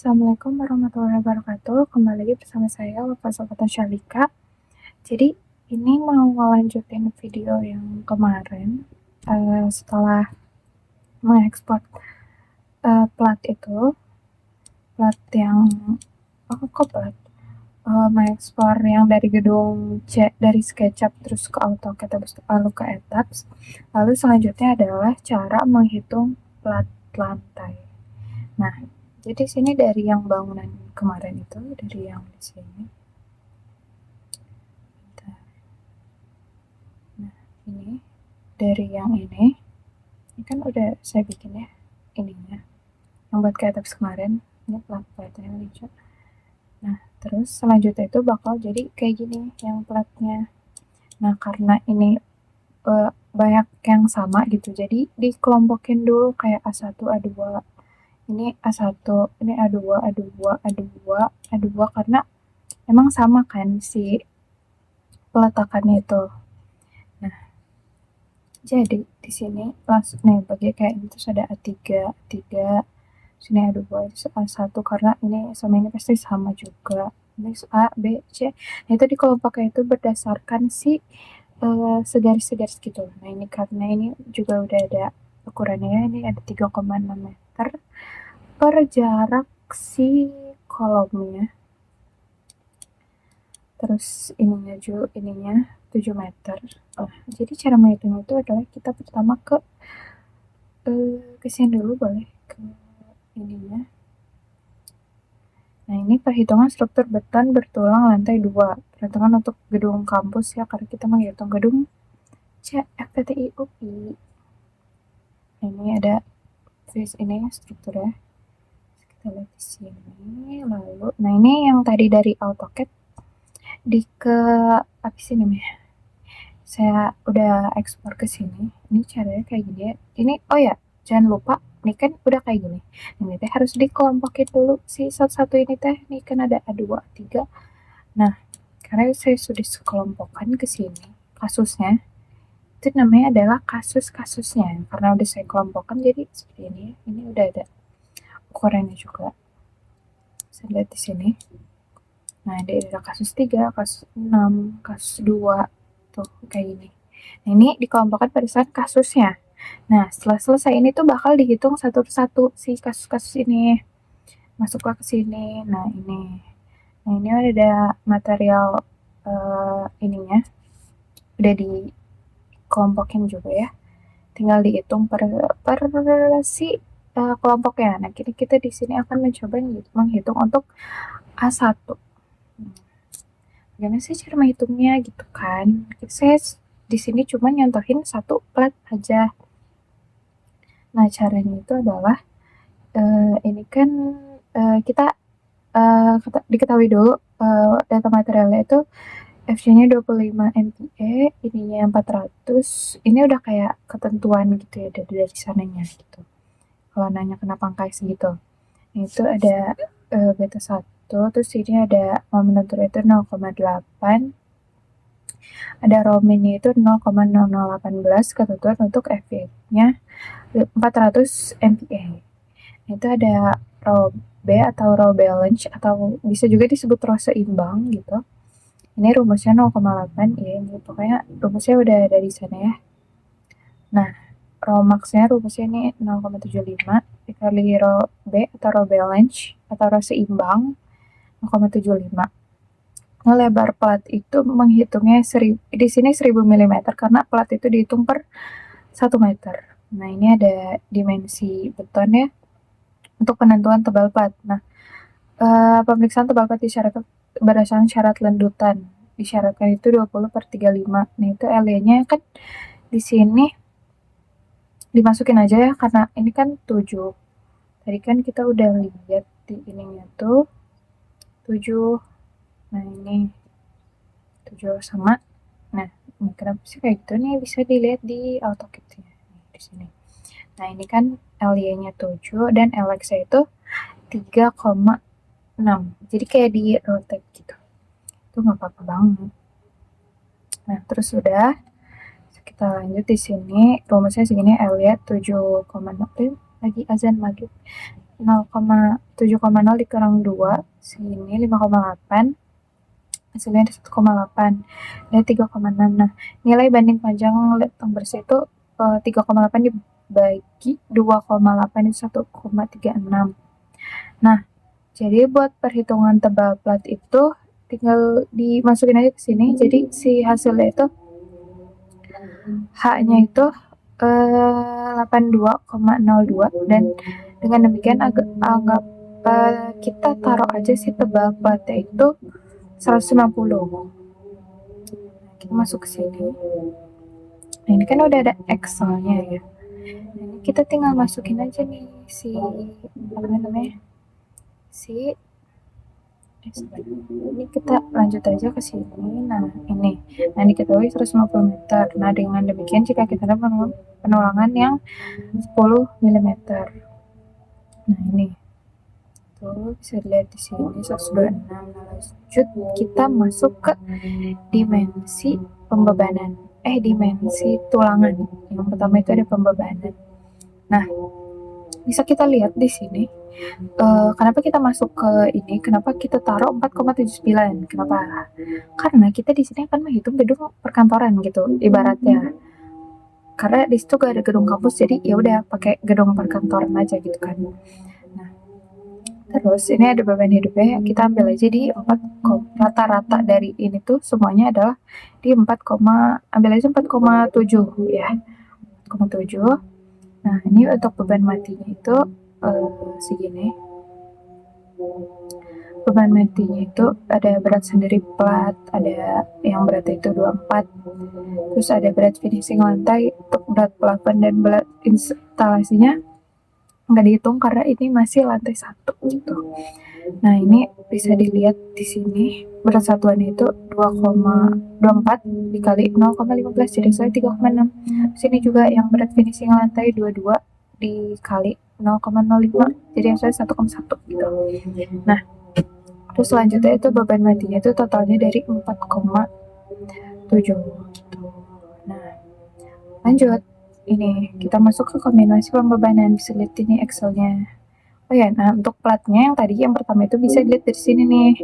Assalamualaikum warahmatullahi wabarakatuh. Kembali lagi bersama saya, Wafa Sofatan Syalika. Jadi, ini mau ngelanjutin video yang kemarin setelah mengekspor plat itu, plat yang mengekspor yang dari gedung C, dari SketchUp terus ke AutoCAD lalu ke Etaps. Lalu selanjutnya adalah cara menghitung plat lantai. Nah, jadi sini dari yang bangunan kemarin itu, dari yang di sini. Nah, ini dari yang ini kan udah saya bikin ya ininya. Yang buat ke atas kemarin, ini plat-platnya lucu. Nah, terus selanjutnya itu bakal jadi kayak gini yang platnya. Nah, karena ini banyak yang sama gitu, jadi dikelompokin dulu kayak A1, A2. Ini A1, ini A2, A2, A2, A2 karena emang sama kan si peletakannya itu. Nah, jadi di sini langsung nih bagi kayak ini terus ada A3, A3, sini A2, A1 karena ini sama ini pasti sama juga. Ini A, B, C. Nah, itu dikelompoknya itu berdasarkan si segaris-segaris gitu. Nah, ini karena ini juga udah ada ukurannya ya. Ini ada 3,6 meter per jarak si kolomnya. Terus ininya 7 meter. Jadi cara menghitung itu adalah kita pertama ke sini dulu boleh ke ininya. Nah, ini perhitungan struktur beton bertulang lantai 2. Perhitungan untuk gedung kampus ya, karena kita menghitung gedung CFPTI UI. Ini ada ini strukturnya. Kita lihat di sini. Lalu, nah ini yang tadi dari AutoCAD apa sih namanya? Saya udah ekspor ke sini. Ini caranya kayak gini ya. Ini jangan lupa ini kan udah kayak gini. Ini teh harus dikelompokin dulu si satu-satu ini teh. Ini kan ada A2, A3. Nah, karena saya sudah sekelompokkan ke sini kasusnya. Itu namanya adalah kasus-kasusnya. Karena udah saya kelompokkan jadi seperti ini. Ini udah ada ukurannya juga. Saya lihat di sini. Nah, ada kasus 3, kasus 6, kasus 2. Tuh, kayak gini. Nah, ini dikelompokkan pada saat kasusnya. Nah, setelah selesai ini tuh bakal dihitung satu persatu si kasus-kasus ini. Masuklah ke sini. Nah, ini. Nah, ini ada material ininya. Udah dikelompokin juga ya. Tinggal dihitung per si kelompoknya. Nah, kita di sini akan mencoba menghitung untuk A1. Gimana sih cara menghitungnya gitu kan? Saya di sini cuma nyontohin satu plat aja. Nah, caranya itu adalah ini kan kita diketahui dulu data materialnya itu FC-nya 25 MPa, ininya 400. Ini udah kayak ketentuan gitu ya dari sananya gitu. Kalau nanya kenapa angka segitu. Itu ada beta 1, terus ini ada momentum itu 0,8. Ada rominnya itu 0,0018 ketentuan untuk FV-nya 400 MPa. Itu ada row B atau row balance atau bisa juga disebut row seimbang gitu. Ini rumusnya 0,8 ya, ini pokoknya rumusnya udah ada di sana ya. Nah, row max-nya rumusnya ini 0,75 dikali row B atau row balance atau row seimbang 0,75. Nah, lebar plat itu menghitungnya di sini 1000 mm karena plat itu dihitung per 1 meter. Nah, ini ada dimensi beton ya untuk penentuan tebal plat. Nah, pemeriksaan tebal plat disyaratkan berdasarkan syarat lendutan. Disyaratkan itu 20/35. Nah, itu LE-nya kan di sini dimasukin aja ya karena ini kan 7. Tadi kan kita udah lihat di ininya tuh 7. Nah, ini 7 sama. Nah, ini kenapa sih kayak gitu nih? Bisa dilihat di AutoCAD-nya di sini. Nah, ini kan LY-nya 7 dan LX-nya itu 3,6. Jadi kayak di rotate gitu. Itu nggak apa-apa banget. Nah, terus udah kita lanjut di sini. Rumusnya segini, LY 7,6. Lagi azan maghrib. 7,0 dikurang 2, sini 5,8, hasilnya ada 1,8, ada 3,6. Nah, nilai banding panjang letong bersih itu 3,8 dibagi 2,8 itu 1,36. Nah, jadi buat perhitungan tebal plat itu tinggal dimasukin aja ke sini. Jadi si hasilnya itu H-nya itu 82,02, dan dengan demikian anggap kita taruh aja si tebal platnya itu 150. Kita masuk ke sini. Nah, ini kan udah ada Excel-nya ya. Nah, ini kita tinggal masukin aja nih si apa namanya? Si ini kita lanjut aja ke sini. Nah, diketahui 150 meter. Nah, dengan demikian jika kita ada penulangan yang 10 mm. Nah, ini tuh bisa dilihat di sini 126. Nah, lanjut kita masuk ke dimensi pembebanan. Dimensi tulangan. Yang pertama itu ada pembebanan. Nah, bisa kita lihat di sini. Kenapa kita masuk ke ini? Kenapa kita taruh 4,79? Kenapa? Karena kita di sini akan menghitung gedung perkantoran gitu, ibaratnya. Karena di situ gak ada gedung kampus, jadi ya udah pakai gedung perkantoran aja gitu kan. Nah, terus ini ada beban hidupnya, kita ambil aja di 4, rata-rata dari ini tuh semuanya adalah di 4, ambil aja 4,7 ya. 4,7. Nah, ini untuk beban matinya itu segini. Beban matinya itu ada berat sendiri plat, ada yang berat itu 24, terus ada berat finishing lantai, untuk berat pelafon dan berat instalasinya nggak dihitung karena ini masih lantai 1 gitu. Nah, ini bisa dilihat di sini berat satuannya itu 2,24 dikali 0,15, jadi saya 3,6. Sini juga yang berat finishing lantai 22 dikali 0,05, jadi yang saya 1,1 gitu. Nah, terus selanjutnya itu beban matinya itu totalnya dari 4,7 gitu. Nah, lanjut. Ini kita masuk ke kombinasi pembebanan, bisa lihat ini Excelnya. Oh ya, nah untuk platnya yang tadi yang pertama itu bisa dilihat dari sini nih,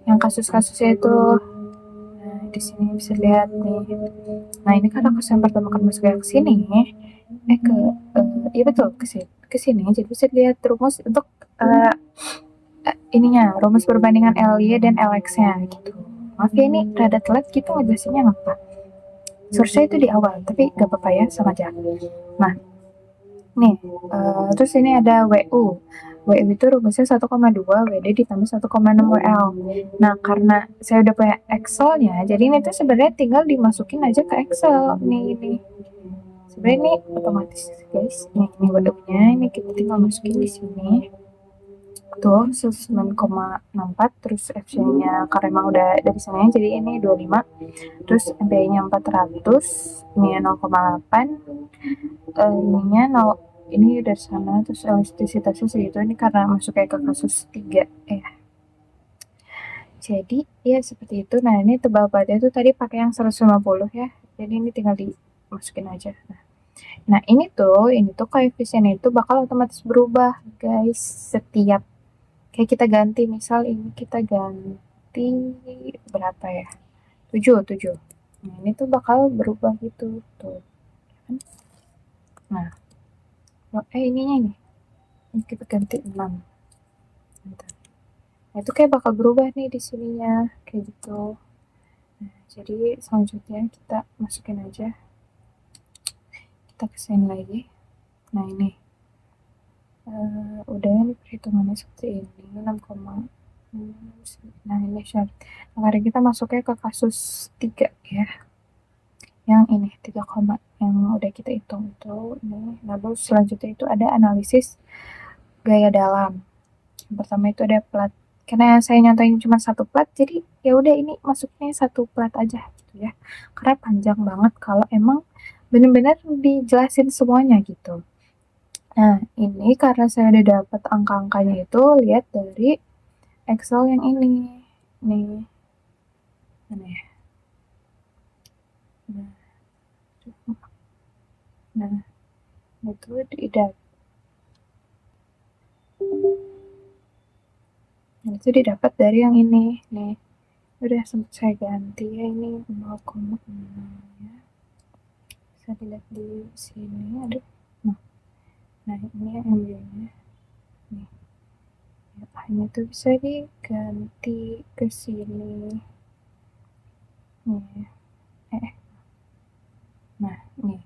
yang kasus-kasusnya itu. Nah, di sini bisa lihat nih. Nah, ini karena kasus yang pertama kan masuk ke sini, iya betul ke sini. Jadi bisa lihat rumus untuk ininya, rumus perbandingan LY dan LX-nya gitu. Maaf ya, ini rada telat kita ngejelasinnya ngapa. Source-nya itu di awal, tapi gak apa-apa ya, sama aja. Nah, nih, terus ini ada WU. WU itu rumusnya 1,2 WD ditambah 1,6 WL. Nah, karena saya udah punya Excel-nya, jadi ini tuh sebenarnya tinggal dimasukin aja ke Excel. Nih. Sebenarnya ini otomatis, guys. Ini WU-nya, ini kita tinggal masukin di sini. Tuh 9,64, terus FC-nya karena emang udah dari sananya jadi ini 25, terus MPI-nya 400, ini 0,8, ininya 0, ini dari sana, terus elastisitasnya segitu. Ini karena masuk kayak ke kasus 3 ya. Jadi ya seperti itu. Nah, ini tebal badan itu tadi pakai yang 150 ya, jadi ini tinggal dimasukin aja. Nah, ini tuh koefisiennya itu bakal otomatis berubah guys setiap kayak kita ganti, misal ini kita ganti berapa ya, 7. Nah, ini tuh bakal berubah gitu tuh. Nah, ininya ini kita ganti 6. Nah, itu kayak bakal berubah nih di sininya kayak gitu. Nah, jadi selanjutnya kita masukin aja, kita kesini lagi. Nah, ini udah ini perhitungannya seperti ini 6, nah ini syarat. Mari kita masuknya ke kasus 3 ya, yang ini 3, yang udah kita hitung itu ini. Lalu selanjutnya itu ada analisis gaya dalam. Yang pertama itu ada plat, karena saya nyontohin cuma satu plat, jadi ya udah ini masuknya satu plat aja gitu ya, karena panjang banget kalau emang bener-bener dijelasin semuanya gitu. Nah, ini karena saya udah dapat angka-angkanya itu, lihat dari Excel yang ini nih. Mana ya? Nah, itu itu didapat dari yang ini nih. Udah sempat saya ganti ya, ini 0,6 ya. Bisa dilihat di sini, aduh. Nah ini MU-nya nih. Ya, hanya tuh bisa diganti ke sini. Nih. Nah, nih.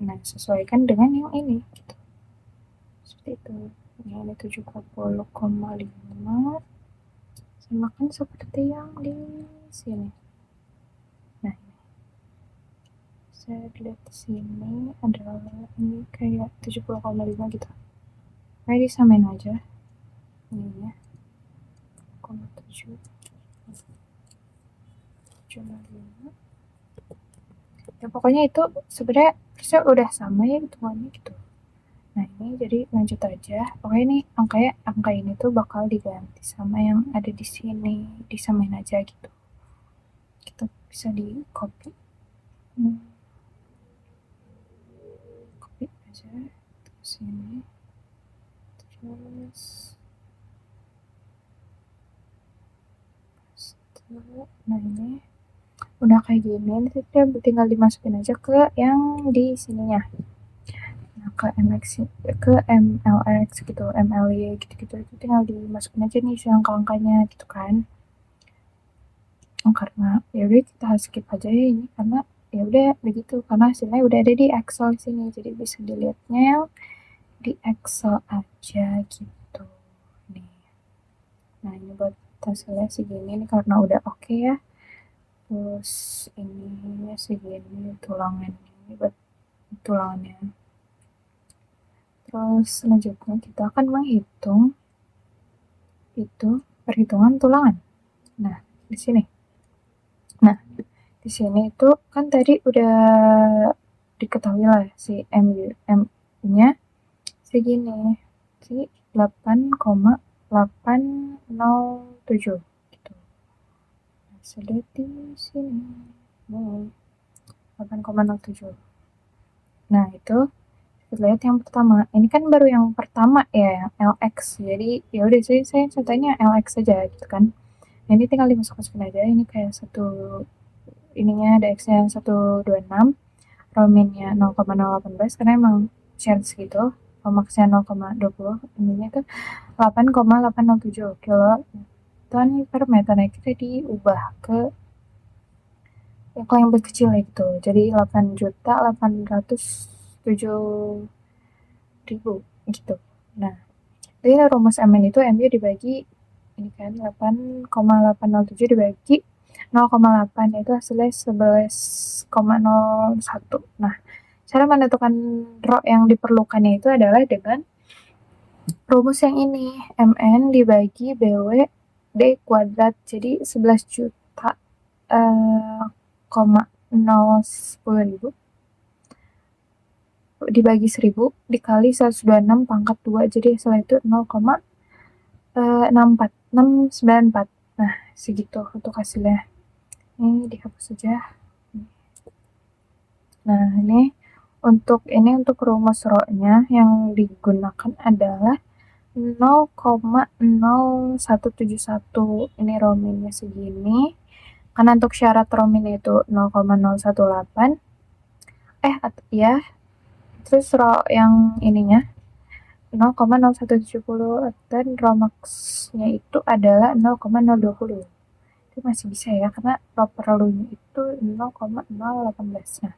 Nah, sesuaikan dengan yang ini gitu. Seperti itu. Ini 70,5 sama kan seperti yang di sini. Nah, saya lihat di sini adalah ini kayak 70,5 gitu. Nah, disamain aja. Ini ya. 0,7 5. Ya pokoknya itu sebenarnya harusnya udah sama ya hitungannya gitu. Nah ini jadi lanjut aja. Pokoknya ini angka ini tuh bakal diganti sama yang ada di sini, disamain aja gitu. Kita bisa di copy, copy aja ke sini. Terus nah ini udah kayak gini, nanti tinggal dimasukin aja ke yang di sininya. Nah ke MLX gitu, MLY gitu-gitu, itu tinggal dimasukin aja nih si angka-angkanya gitu kan. Karena ya udah kita skip aja ya ini, karena ya udah begitu, karena hasilnya udah ada di Excel sini, jadi bisa dilihatnya yang di Excel aja gitu nih. Nah ini buat hasilnya segini nih karena udah oke ya. Terus ini segini tulangannya, ini buat tulangannya. Terus selanjutnya kita akan menghitung itu perhitungan tulangan. Nah di sini. Nah di sini itu kan tadi udah diketahui lah si M-nya segini, si 8,807 gitu. Nah, sudah di sini. 8,07. Nah, itu kita lihat yang pertama. Ini kan baru yang pertama ya, yang LX. Jadi ya udah sih saya contohnya LX saja gitu kan. Nah, ini tinggal dimasuk-masukin aja. Ini kayak satu ininya ada X-nya 126, rominnya 0,018 karena emang chance gitu. Maksnya 0,20, ininya tuh 8,807 kiloton per meter. Nah, kita diubah ke yang lebih kecil gitu. Jadi 8.807.000 gitu. Nah, jadi rumus MN itu MU dibagi ini kan 8,807 dibagi 0,8 itu hasilnya 11,01. Nah, cara menentukan rho yang diperlukannya itu adalah dengan rumus yang ini, MN dibagi BW D kuadrat. Jadi 11 juta 0,10.000 dibagi 1000 dikali 126 pangkat 2. Jadi hasilnya itu 0,694. Nah, segitu untuk hasilnya. Ini dihapus saja. Nah, ini untuk rumus rho-nya yang digunakan adalah 0,0171. Ini rominnya segini. Karena untuk syarat romin itu 0,018. Ya. Terus rho yang ininya 0,0170 dan rho max-nya itu adalah 0,020. Itu masih bisa ya, karena rho perlunya itu 0,018. Nah,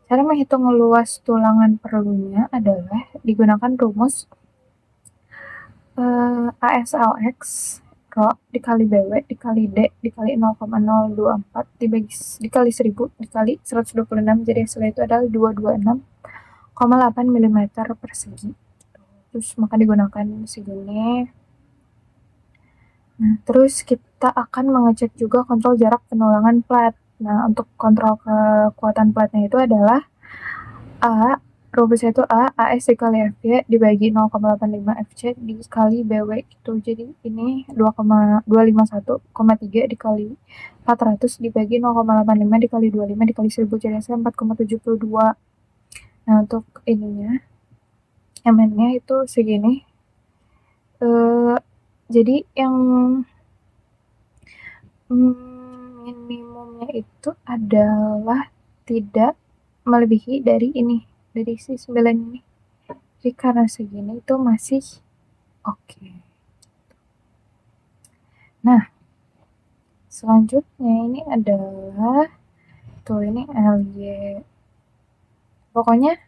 cara menghitung luas tulangan perlunya adalah digunakan rumus ASLX rho dikali BW dikali D dikali 0,024 dikali 1000 dikali 126. Jadi hasilnya itu adalah 226,8 mm persegi. Terus maka digunakan segini. Nah, terus kita akan mengecek juga kontrol jarak penulangan plat. Nah, untuk kontrol kekuatan platnya itu adalah A, rumusnya itu AS dikali FY dibagi 0,85 FC dikali BW gitu. Jadi ini 251,3 dikali 400 dibagi 0,85 dikali 25 dikali 1000, jadi hasilnya 4,72. Nah, untuk ininya MN-nya itu segini. Jadi yang minimumnya itu adalah tidak melebihi dari ini, dari si 9 ini. Jadi karena segini itu masih oke. Nah, selanjutnya ini adalah tuh ini LY. Pokoknya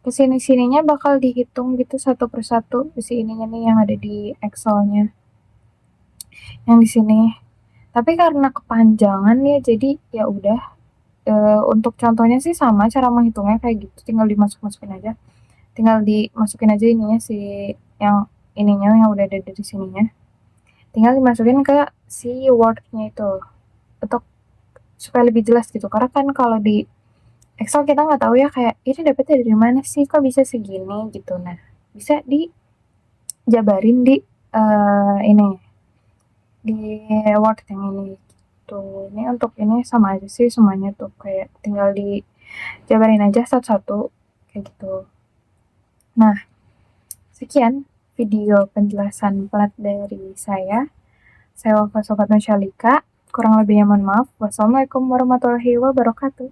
kesini-sininya bakal dihitung gitu satu persatu si ininya nih yang ada di Excelnya. Yang di sini. Tapi karena kepanjangan ya jadi ya udah untuk contohnya sih sama cara menghitungnya kayak gitu, tinggal dimasukin aja. Tinggal dimasukin aja ininya si yang ininya yang udah ada di sininya. Tinggal dimasukin ke si word-nya itu untuk supaya lebih jelas gitu. Karena kan kalau di Excel kita nggak tahu ya kayak ini dapetnya dari mana sih kok bisa segini gitu. Nah, bisa dijabarin di ini di Word yang ini gitu. Ini untuk ini sama aja sih semuanya tuh kayak tinggal dijabarin aja satu-satu kayak gitu. Nah, sekian video penjelasan plat dari saya. Saya Wafa Sobat Masyalika. Kurang lebihnya mohon maaf. Wassalamualaikum warahmatullahi wabarakatuh.